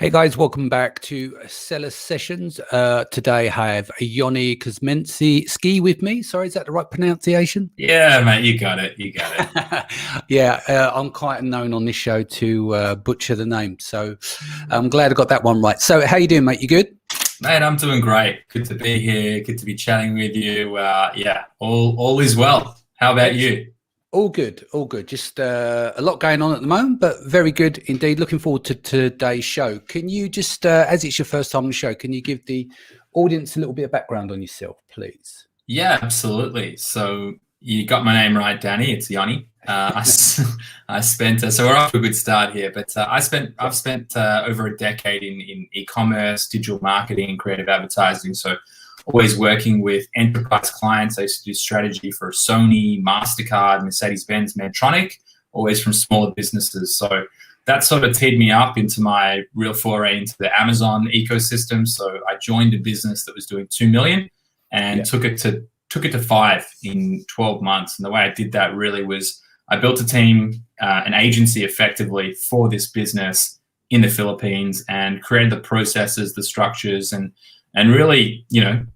Hey guys, welcome back to Seller Sessions. Today I have Yoni Kozminski with me. Sorry, is that the right pronunciation? Yeah, mate, you got it. You got it. Yeah, I'm quite known on this show to butcher the name, so I'm glad I got that one right. So how you doing, mate? You good? Mate, I'm doing great. Good to be here. Good to be chatting with you. Yeah, all is well. How about you? All good, all good. Just a lot going on at the moment, but very good indeed. Looking forward to today's show. Can you just, as it's your first time on the show, can you give the audience a little bit of background on yourself, please? Yeah, absolutely. So you got my name right, Danny. It's Yoni. I spent so we're off to a good start here, but I've spent over a decade in e-commerce, digital marketing, and creative advertising. So always working with enterprise clients. I used to do strategy for Sony, MasterCard, Mercedes-Benz, Medtronic, always from smaller businesses. So that sort of teed me up into my real foray into the Amazon ecosystem. So I joined a business that was doing 2 million and took it to 5 in 12 months. And the way I did that really was I built a team, an agency effectively for this business in the Philippines, and created the processes, the structures, and really,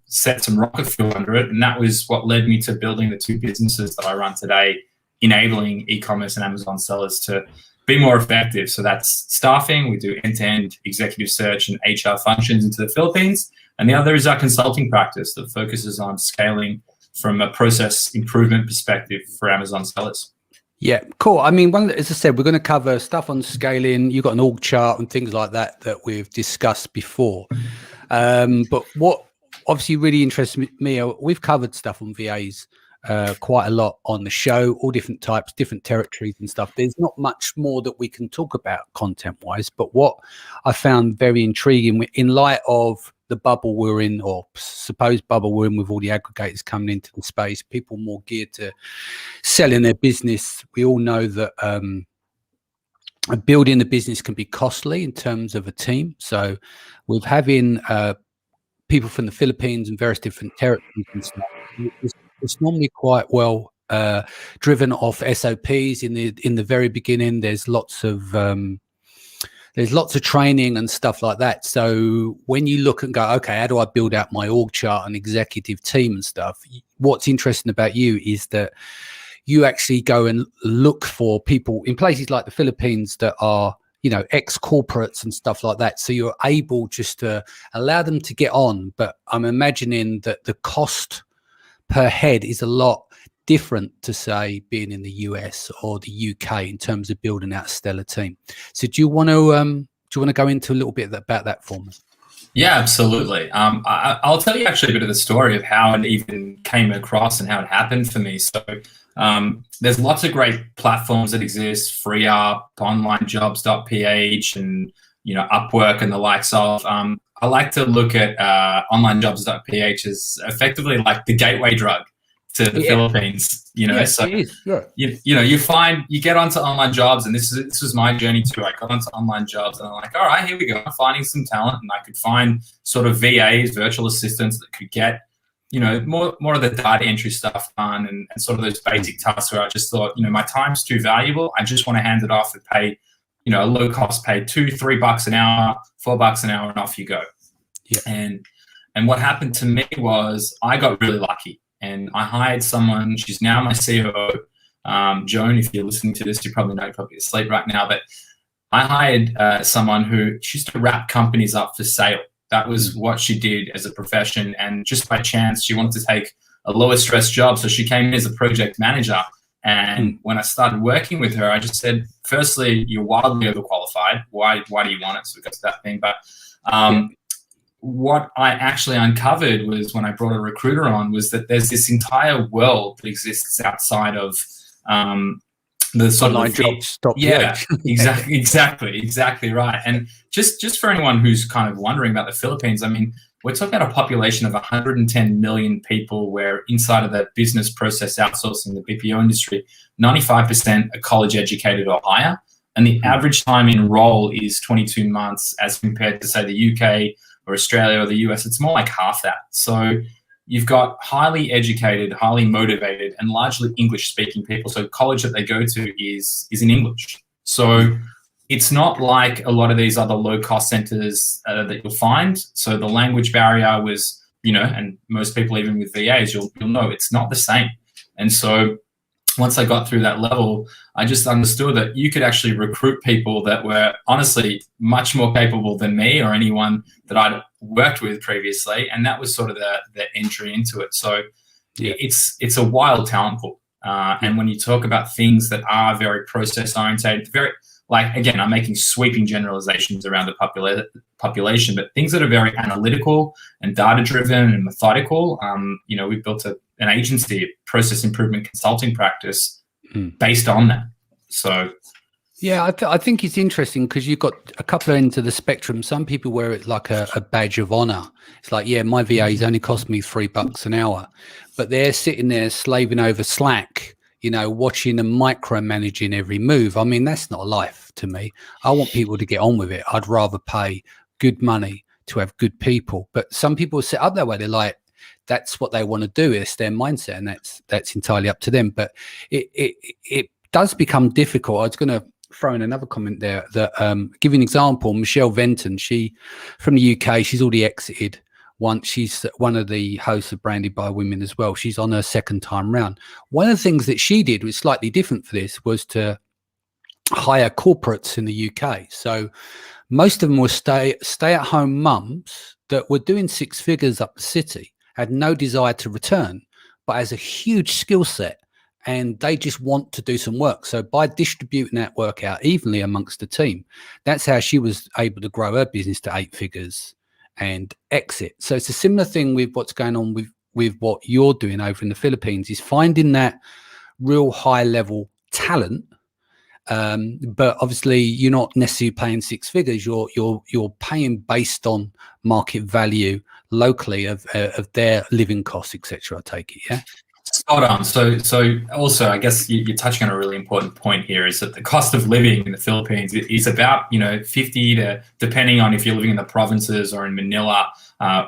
set some rocket fuel under it. And that was what led me to building the 2 businesses that I run today, enabling e-commerce and Amazon sellers to be more effective. So that's staffing. We do end-to-end executive search and HR functions into the Philippines. And the other is our consulting practice that focuses on scaling from a process improvement perspective for Amazon sellers. Yeah, cool. I mean, as I said, we're going to cover stuff on scaling. You've got an org chart and things like that we've discussed before. But what obviously really interests me, we've covered stuff on VAs quite a lot on the show, all different types, different territories and stuff. There's not much more that we can talk about content-wise, but what I found very intriguing in light of the bubble we're in, or supposed bubble we're in, with all the aggregators coming into the space, people more geared to selling their business. We all know that building the business can be costly in terms of a team. So with having people from the Philippines and various different territories and stuff, it's normally quite well driven off SOPs in the very beginning. There's lots of training and stuff like that. So when you look and go, okay, how do I build out my org chart and executive team and stuff? What's interesting about you is that you actually go and look for people in places like the Philippines that are, ex-corporates and stuff like that. So you're able just to allow them to get on. But I'm imagining that the cost per head is a lot different to, say, being in the US or the UK in terms of building out a stellar team. So do you want to go into a little bit about that for me? Yeah, absolutely. I'll tell you actually a bit of the story of how it even came across and how it happened for me. So there's lots of great platforms that exist, FreeUp, onlinejobs.ph, and Upwork and the likes of. I like to look at onlinejobs.ph as effectively like the gateway drug to the Philippines. So you get onto online jobs, and this was my journey too. I got onto online jobs, and I'm like, all right, here we go. I'm finding some talent, and I could find sort of VAs, virtual assistants, that could get more of the data entry stuff done, and sort of those basic tasks where I just thought, my time's too valuable. I just want to hand it off and pay, a low cost pay, $2-3 an hour, $4 an hour, and off you go. Yeah. And what happened to me was I got really lucky, and I hired someone. She's now my COO, Joan. If you're listening to this, you probably know, you're probably asleep right now. But I hired someone who she used to wrap companies up for sale. That was what she did as a profession, and just by chance, she wanted to take a lower stress job. So she came in as a project manager. And when I started working with her, I just said, firstly, you're wildly overqualified. Why do you want it? So we got to that thing. But what I actually uncovered was, when I brought a recruiter on, was that there's this entire world that exists outside of the sort online of jobs. Yeah, exactly right. And just for anyone who's kind of wondering about the Philippines, I mean, we're talking about a population of 110 million people, where inside of the business process outsourcing, the BPO industry, 95% are college educated or higher. And the average time in role is 22 months as compared to, say, the UK or Australia or the US. It's more like half that. So you've got highly educated, highly motivated, and largely English-speaking people. So college that they go to is in English. So it's not like a lot of these other low-cost centers that you'll find. So the language barrier was, and most people, even with VAs, you'll know it's not the same. And so once I got through that level, I just understood that you could actually recruit people that were honestly much more capable than me or anyone that I'd worked with previously. And that was sort of the entry into it. So it's a wild talent pool. And when you talk about things that are very process oriented, again, I'm making sweeping generalizations around the population, but things that are very analytical and data driven and methodical. We built an agency, process improvement consulting practice based on that. So, yeah, I think it's interesting because you've got a couple of ends of the spectrum. Some people wear it like a badge of honor. It's like, yeah, my VA's only cost me $3 an hour, but they're sitting there slaving over Slack, watching and micromanaging every move. I mean, that's not life to me. I want people to get on with it. I'd rather pay good money to have good people. But some people set up that way. They're like, that's what they want to do. It's their mindset, and that's entirely up to them. But it does become difficult. I was going to throw in another comment there that give you an example. Michelle Venton, she from the UK, she's already exited. She's one of the hosts of Branded by Women as well. She's on her second time round. One of the things that she did was slightly different for this, was to hire corporates in the UK. So most of them were stay-at-home mums that were doing six figures up the city, had no desire to return, but has a huge skill set, and they just want to do some work. So by distributing that work out evenly amongst the team, that's how she was able to grow her business to 8 figures and exit. So it's a similar thing with what's going on with what you're doing over in the Philippines, is finding that real high level talent. But obviously you're not necessarily paying 6 figures. You're paying based on market value locally of their living costs, etc. I take it, yeah. Spot on. So also, I guess you're touching on a really important point here, is that the cost of living in the Philippines is about 50 to, depending on if you're living in the provinces or in Manila,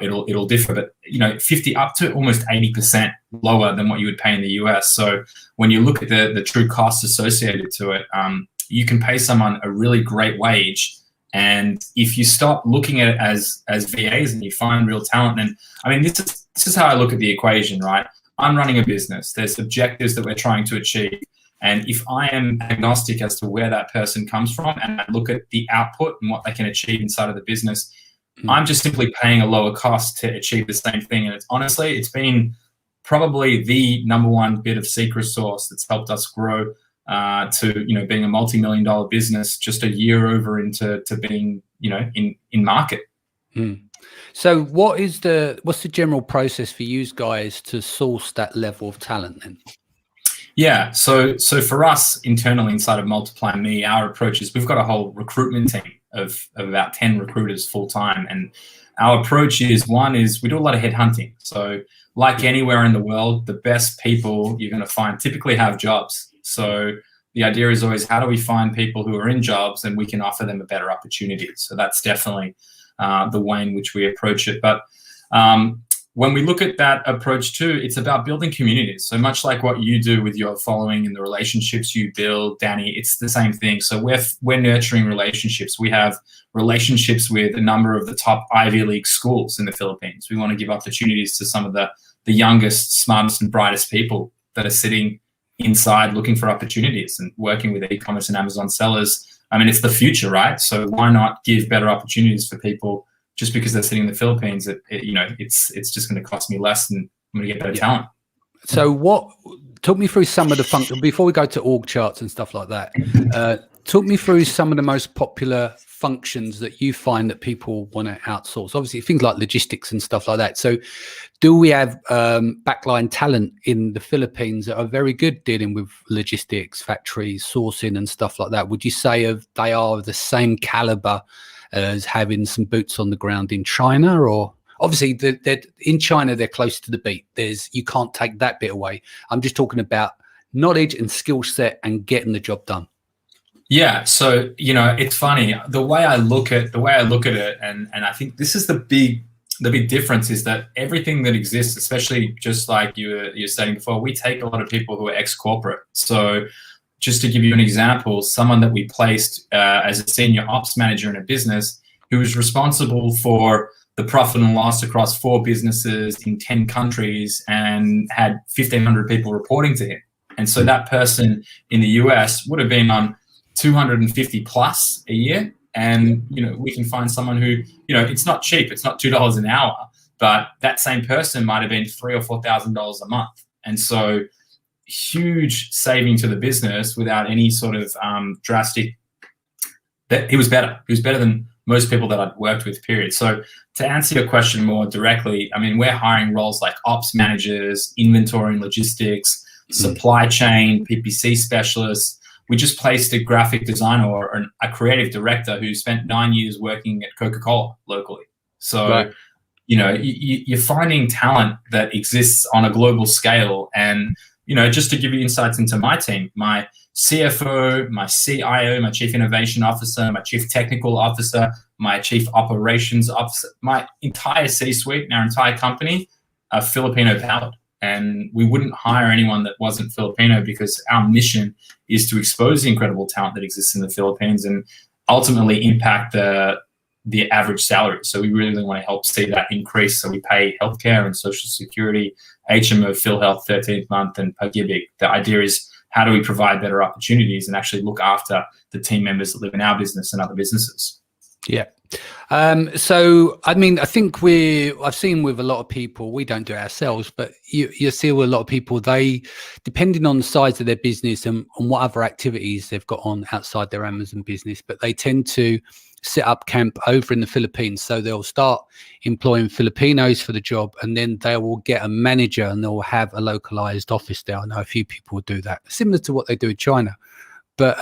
it'll differ, but 50 up to almost 80% lower than what you would pay in the US. So when you look at the true costs associated to it, you can pay someone a really great wage. And if you stop looking at it as VAs and you find real talent, then this is how I look at the equation, right? I'm running a business. There's objectives that we're trying to achieve. And if I am agnostic as to where that person comes from, and I look at the output and what they can achieve inside of the business, I'm just simply paying a lower cost to achieve the same thing. And it's been probably the number one bit of secret sauce that's helped us grow to being a multi-million-dollar business just a year over into being in market. So what's the general process for you guys to source that level of talent then? Yeah, so for us internally inside of Multiply Me, our approach is we've got a whole recruitment team of about 10 recruiters full time, and our approach is, one is we do a lot of headhunting. So like anywhere in the world, the best people you're going to find typically have jobs. So the idea is always, how do we find people who are in jobs and we can offer them a better opportunity? So that's definitely the way in which we approach it. But when we look at that approach too, it's about building communities. So much like what you do with your following and the relationships you build, Danny, it's the same thing. So we're nurturing relationships. We have relationships with a number of the top Ivy League schools in the Philippines. We want to give opportunities to some of the youngest, smartest, and brightest people that are sitting inside looking for opportunities and working with e-commerce and Amazon sellers. It's the future, right? So why not give better opportunities for people just because they're sitting in the Philippines? It's just going to cost me less, and I'm going to get better talent. So talk me through some of the functions before we go to org charts and stuff like that. Talk me through some of the most popular functions that you find that people want to outsource. Obviously things like logistics and stuff like that. So do we have backline talent in the Philippines that are very good dealing with logistics, factories, sourcing and stuff like that? Would you say they are of the same caliber as having some boots on the ground in China? Or obviously they're in China, they're close to the beat. You can't take that bit away. I'm just talking about knowledge and skill set and getting the job done. Yeah, so it's funny the way I look at it, and I think this is the big difference, is that everything that exists, especially just like you're saying before, we take a lot of people who are ex-corporate. So just to give you an example, someone that we placed as a senior ops manager in a business who was responsible for the profit and loss across 4 businesses in 10 countries and had 1,500 people reporting to him. And so that person in the US would have been on 250 plus a year. And, we can find someone who, it's not cheap. It's not $2 an hour, but that same person might have been $3,000 or $4,000 a month. And so huge saving to the business without any sort of drastic, that he was better. He was better than most people that I'd worked with, period. So to answer your question more directly, I mean, we're hiring roles like ops managers, inventory and logistics, supply chain, PPC specialists. We just placed a graphic designer or a creative director who spent 9 years working at Coca-Cola locally. So, right. You're finding talent that exists on a global scale. And, just to give you insights into my team, my CFO, my CIO, my Chief Innovation Officer, my Chief Technical Officer, my Chief Operations Officer, my entire C-suite and our entire company are Filipino powered. And we wouldn't hire anyone that wasn't Filipino because our mission is to expose the incredible talent that exists in the Philippines and ultimately impact the average salary. So we really want to help see that increase. So we pay healthcare and social security, HMO, PhilHealth, 13th month, and Pag-ibig. The idea is, how do we provide better opportunities and actually look after the team members that live in our business and other businesses? Yeah. So, I mean, I think I've seen with a lot of people, we don't do it ourselves, but you see with a lot of people, they, depending on the size of their business and what other activities they've got on outside their Amazon business, but they tend to set up camp over in the Philippines. So they'll start employing Filipinos for the job, and then they will get a manager and they'll have a localized office there. I know a few people do that, similar to what they do in China. But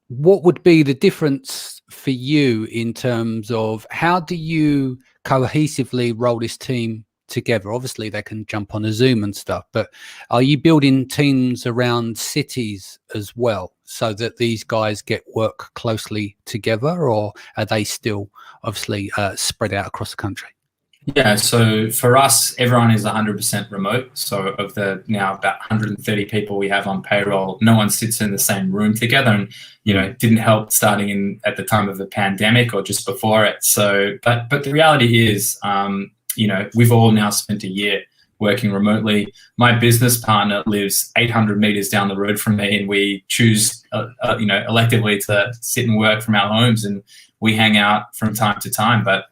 what would be the difference for you in terms of how do you cohesively roll this team together? Obviously they can jump on a Zoom and stuff, but are you building teams around cities as well so that these guys get work closely together, or are they still obviously spread out across the country? Yeah, so for us, everyone is 100% remote. So of the now about 130 people we have on payroll, no one sits in the same room together, and it didn't help starting at the time of the pandemic or just before it. So, but the reality is, we've all now spent a year working remotely. My business partner lives 800 meters down the road from me, and we choose, electively to sit and work from our homes, and we hang out from time to time. But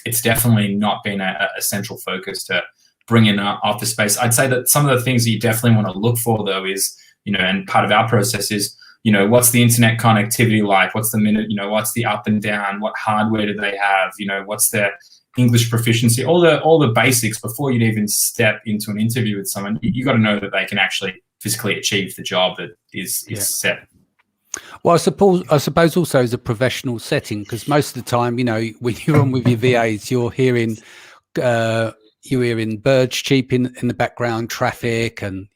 it's definitely not been a central focus to bring in office space. I'd say that some of the things that you definitely want to look for, though, is, and part of our process is, what's the internet connectivity like? What's the minute, what's the up and down? What hardware do they have? What's their English proficiency? All the basics before you'd even step into an interview with someone. You got to know that they can actually physically achieve the job that is set. Well, I suppose also as a professional setting, because most of the time, when you're on with your VAs, you're hearing birds cheeping in the background, traffic, and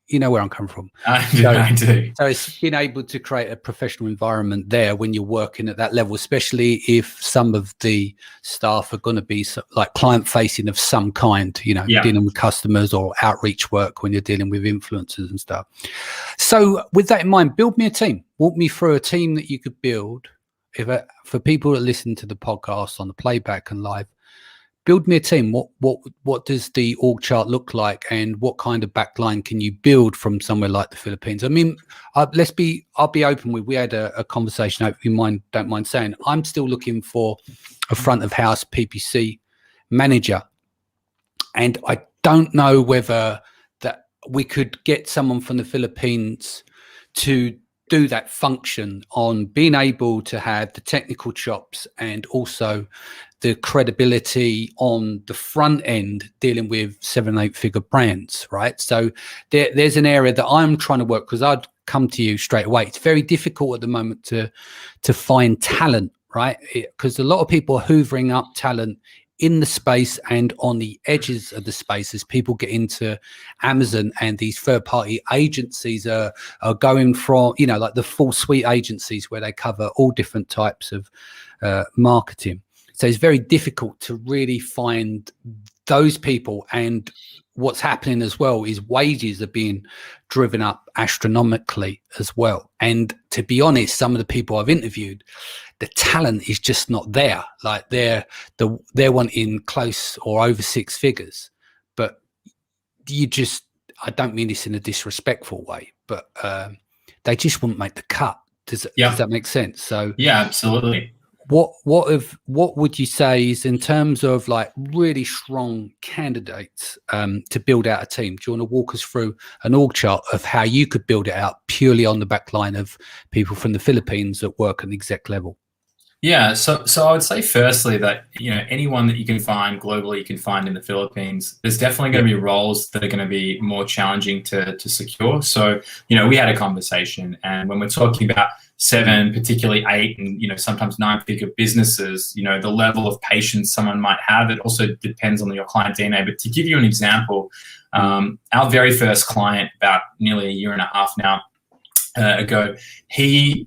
you know where I'm coming from. I do. So it's being able to create a professional environment there when you're working at that level, especially if some of the staff are going to be like client facing of some kind, dealing with customers or outreach work when you're dealing with influencers and stuff. So with that in mind, build me a team. Walk me through a team that you could build. For people that listen to the podcast on the playback and live, build me a team. What does the org chart look like, and what kind of backline can you build from somewhere like the Philippines? I mean, I'll be open with. We had a conversation. If you don't mind saying, I'm still looking for a front of house PPC manager, and I don't know whether that we could get someone from the Philippines to do that function on being able to have the technical chops and also the credibility on the front end dealing with 7-8 figure brands, right? So there's an area that I'm trying to work, because I'd come to you straight away. It's very difficult at the moment to find talent, right? Because a lot of people are hoovering up talent in the space and on the edges of the space as people get into Amazon, and these third-party agencies are going from, like the full suite agencies where they cover all different types of marketing. So it's very difficult to really find those people and what's happening as well is wages are being driven up astronomically as well. And to be honest, some of the people I've interviewed, the talent is just not there. Like they're wanting close or over six figures, but I don't mean this in a disrespectful way, but they just wouldn't make the cut. Does that make sense? So yeah, absolutely. What would you say is, in terms of like really strong candidates to build out a team? Do you want to walk us through an org chart of how you could build it out purely on the back line of people from the Philippines that work at an exec level? Yeah, so I would say firstly that, anyone that you can find globally, you can find in the Philippines. There's definitely going to be roles that are going to be more challenging to secure. So, we had a conversation, and when we're talking about 7, particularly 8, and sometimes 9-figure businesses, the level of patience someone might have, it also depends on your client DNA. But to give you an example, our very first client, about nearly a year and a half now ago, he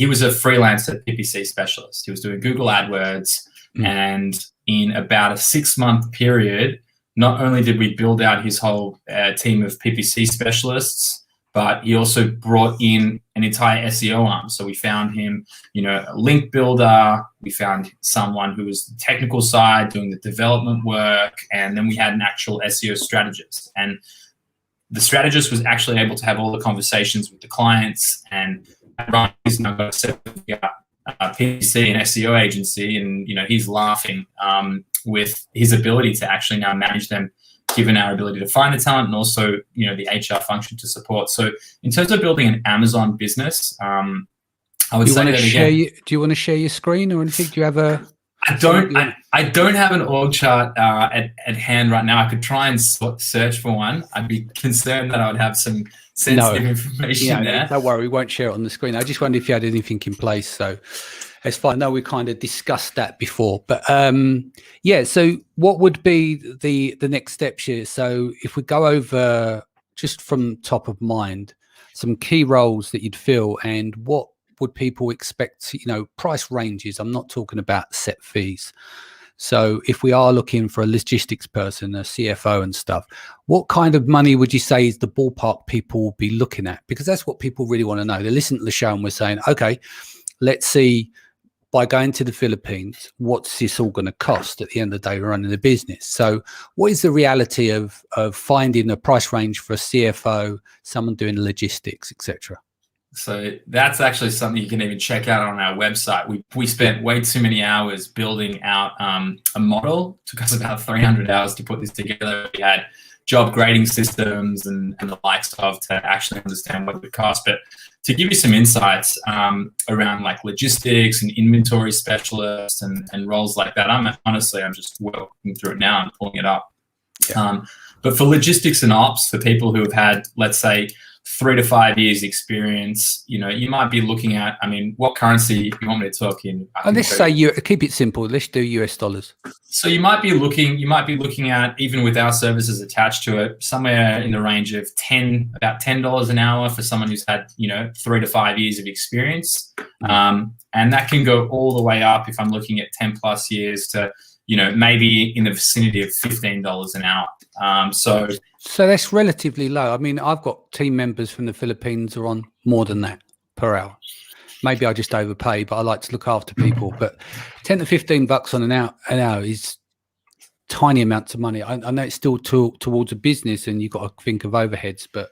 was a freelance PPC specialist. He was doing Google AdWords, and in about a 6-month period, not only did we build out his whole team of PPC specialists, but he also brought in an entire SEO arm. So we found him, a link builder. We found someone who was the technical side doing the development work, and then we had an actual SEO strategist. And the strategist was actually able to have all the conversations with the clients, and Ryan's now got a PPC and SEO agency, and he's laughing with his ability to actually now manage them, given our ability to find the talent and also the HR function to support. So in terms of building an Amazon business, I would say that again. Do you want to share your screen or anything? Do you have a? I don't have an org chart at hand right now. I could try and search for one. I'd be concerned that I would have some sensitive information there. Don't worry, we won't share it on the screen. I just wondered if you had anything in place. So it's fine. No, we kind of discussed that before. But so what would be the next steps here? So if we go over, just from top of mind, some key roles that you'd fill, and what would people expect, price ranges? I'm not talking about set fees. So if we are looking for a logistics person, a CFO and stuff, what kind of money would you say is the ballpark people will be looking at? Because that's what people really want to know. They listen to the show and we're saying, okay, let's see, by going to the Philippines, what's this all going to cost at the end of the day running the business? So what is the reality of finding a price range for a CFO, someone doing logistics, etc.? So that's actually something you can even check out on our website. We spent way too many hours building out a model. It took us about 300 hours to put this together. We had job grading systems and the likes of to actually understand what it would cost. But to give you some insights around like logistics and inventory specialists and roles like that, I'm just working through it now and pulling it up. Yeah. But for logistics and ops, for people who have had, let's say, 3 to 5 years experience, you might be looking at, what currency you want me to talk in? Let's say keep it simple. Let's do US dollars. So you might be looking at, even with our services attached to it, somewhere in the range of about $10 an hour for someone who's had, 3 to 5 years of experience. And that can go all the way up, if I'm looking at 10 plus years, to, maybe in the vicinity of $15 an hour. So that's relatively low. I've got team members from the Philippines who are on more than that per hour. Maybe I just overpay, but I like to look after people. But 10 to 15 bucks on an hour is tiny amounts of money. I know it's still towards a business, and you've got to think of overheads. But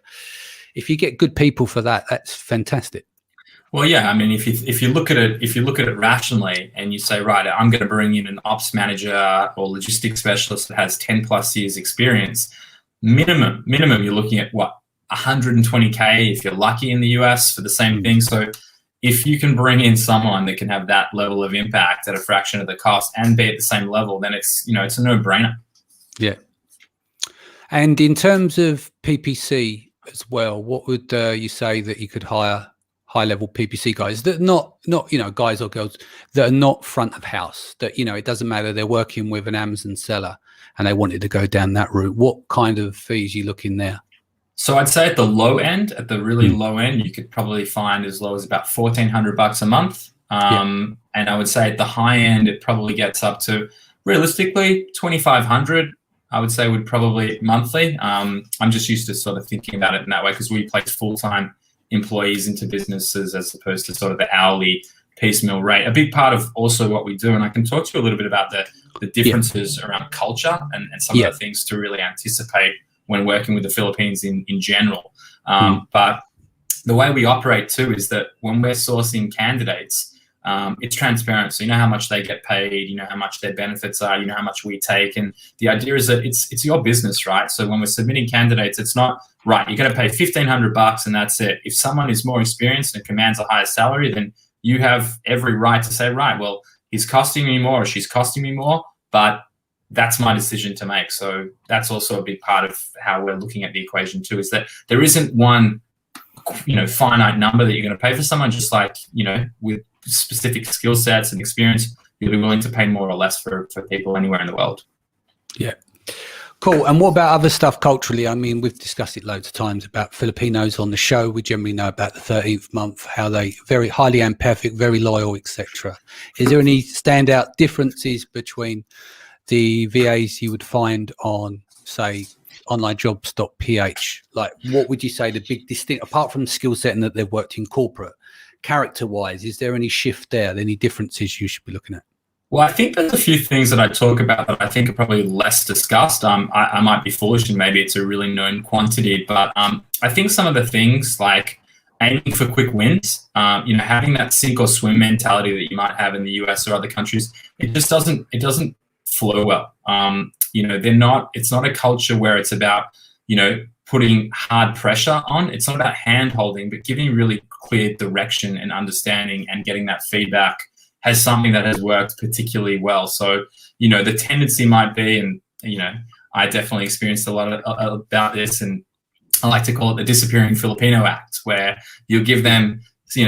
if you get good people for that, that's fantastic. Well, yeah. If you look at it rationally, and you say, right, I'm going to bring in an ops manager or logistics specialist that has 10 plus years experience, minimum, you're looking at what, 120K if you're lucky in the US for the same thing. So if you can bring in someone that can have that level of impact at a fraction of the cost and be at the same level, then it's a no-brainer. Yeah. And in terms of PPC as well, what would you say that you could hire high-level PPC guys that not guys or girls that are not front of house, that it doesn't matter, they're working with an Amazon seller and they wanted to go down that route? What kind of fees are you looking there? So I'd say at the low end, at the really low end, you could probably find as low as about $1,400 a month. And I would say at the high end, it probably gets up to realistically $2,500. I would say would probably monthly. I'm just used to sort of thinking about it in that way because we place full-time employees into businesses as opposed to sort of the hourly piecemeal rate. A big part of also what we do, and I can talk to you a little bit about the differences around culture and some of the things to really anticipate when working with the Philippines in general. But the way we operate too is that when we're sourcing candidates, it's transparent. So you know how much they get paid, you know how much their benefits are, you know how much we take. And the idea is that it's your business, right? So when we're submitting candidates, it's not, right, you're going to pay $1,500 and that's it. If someone is more experienced and commands a higher salary, then you have every right to say, right, well, he's costing me more or she's costing me more, but that's my decision to make. So that's also a big part of how we're looking at the equation too, is that there isn't one, finite number that you're going to pay for someone, just like, with specific skill sets and experience, you'll be willing to pay more or less for people anywhere in the world. Yeah. Cool. And what about other stuff culturally? I mean, we've discussed it loads of times about Filipinos on the show. We generally know about the 13th month, how they very highly empathic, very loyal, etc. Is there any standout differences between the VAs you would find on, say, onlinejobs.ph? Like, what would you say the big distinct, apart from the skill set and that they've worked in corporate, character-wise, is there any shift there, any differences you should be looking at? Well, I think there's a few things that I talk about that I think are probably less discussed. I might be foolish and maybe it's a really known quantity, but I think some of the things like aiming for quick wins, having that sink or swim mentality that you might have in the US or other countries, it doesn't flow well. It's not a culture where it's about, putting hard pressure on. It's not about hand holding, but giving really clear direction and understanding and getting that feedback has something that has worked particularly well. So, the tendency might be, and, I definitely experienced a lot about this, and I like to call it the disappearing Filipino act, where you'll give them,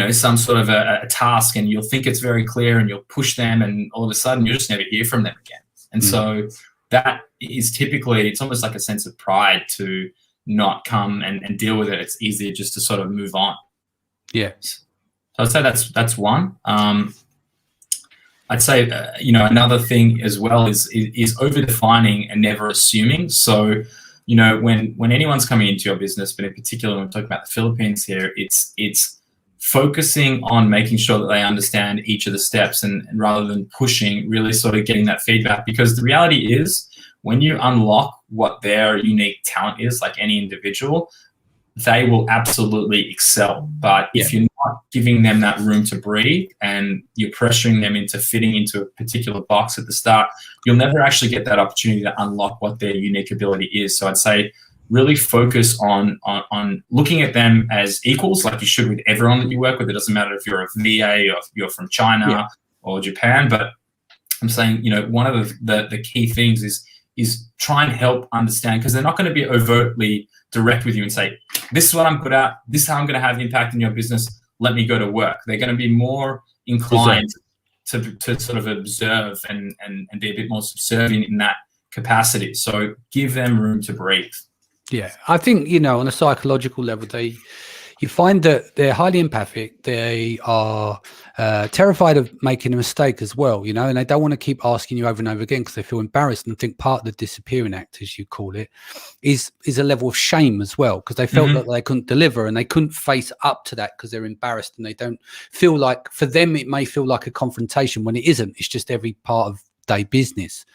some sort of a task and you'll think it's very clear and you'll push them and all of a sudden you'll just never hear from them again. And so that is typically, it's almost like a sense of pride to not come and deal with it. It's easier just to sort of move on. Yeah. So I'd say that's one. I'd say, another thing as well is over-defining and never assuming. So, when anyone's coming into your business, but in particular when we're talking about the Philippines here, it's focusing on making sure that they understand each of the steps and rather than pushing, really sort of getting that feedback. Because the reality is when you unlock what their unique talent is, like any individual, they will absolutely excel. But if you're not giving them that room to breathe and you're pressuring them into fitting into a particular box at the start, you'll never actually get that opportunity to unlock what their unique ability is. So I'd say really focus on looking at them as equals, like you should with everyone that you work with. It doesn't matter if you're a VA or if you're from China or Japan. But I'm saying, one of the key things is try and help understand, because they're not going to be overtly direct with you and say, this is what I'm good at, this is how I'm going to have impact in your business, let me go to work. They're going to be more inclined to sort of observe and be a bit more subservient in that capacity. So give them room to breathe. Yeah, I think, on a psychological level, you find that they're highly empathic. They are terrified of making a mistake as well, and they don't want to keep asking you over and over again because they feel embarrassed. And I think part of the disappearing act, as you call it, is a level of shame as well, because they felt that they couldn't deliver and they couldn't face up to that because they're embarrassed and they don't feel like, for them, it may feel like a confrontation when it isn't. It's just every part of day business.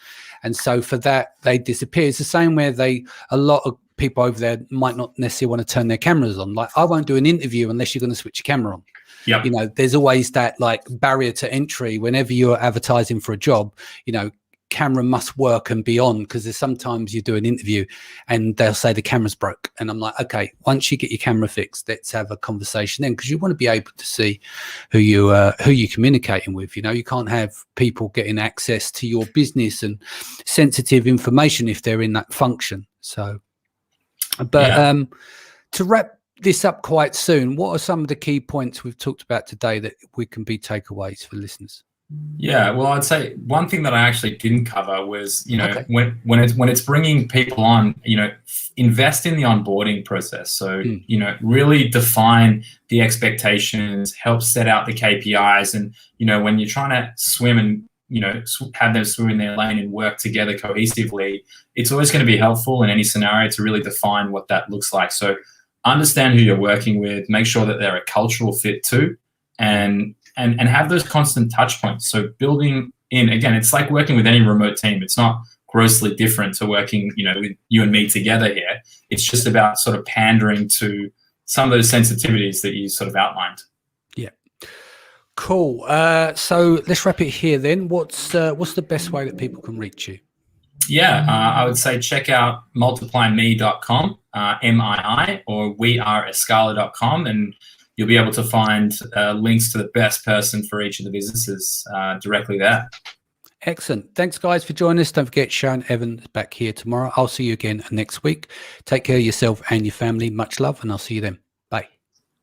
And so for that, they disappear. It's the same where a lot of people over there might not necessarily want to turn their cameras on. Like, I won't do an interview unless you're going to switch your camera on. Yeah. There's always that like barrier to entry whenever you're advertising for a job, camera must work and be on, because there's sometimes you do an interview and they'll say the camera's broke. And I'm like, okay, once you get your camera fixed, let's have a conversation then, because you want to be able to see who you're communicating with. You can't have people getting access to your business and sensitive information if they're in that function. So, but to wrap this up quite soon, what are some of the key points we've talked about today that we can be takeaways for listeners? Yeah, well, I'd say one thing that I actually didn't cover was, when it's bringing people on, invest in the onboarding process. So, really define the expectations, help set out the KPIs, and when you're trying to swim and have them swim in their lane and work together cohesively, it's always going to be helpful in any scenario to really define what that looks like. So understand who you're working with, make sure that they're a cultural fit too, and have those constant touch points. So building in, again, it's like working with any remote team. It's not grossly different to working, with you and me together here. It's just about sort of pandering to some of those sensitivities that you sort of outlined. Yeah. Cool. So let's wrap it here then. What's the best way that people can reach you? Yeah, I would say check out multiplyme.com, MII, or weareescala.com, and you'll be able to find links to the best person for each of the businesses directly there. Excellent. Thanks, guys, for joining us. Don't forget, Sharon Evans back here tomorrow. I'll see you again next week. Take care of yourself and your family. Much love, and I'll see you then.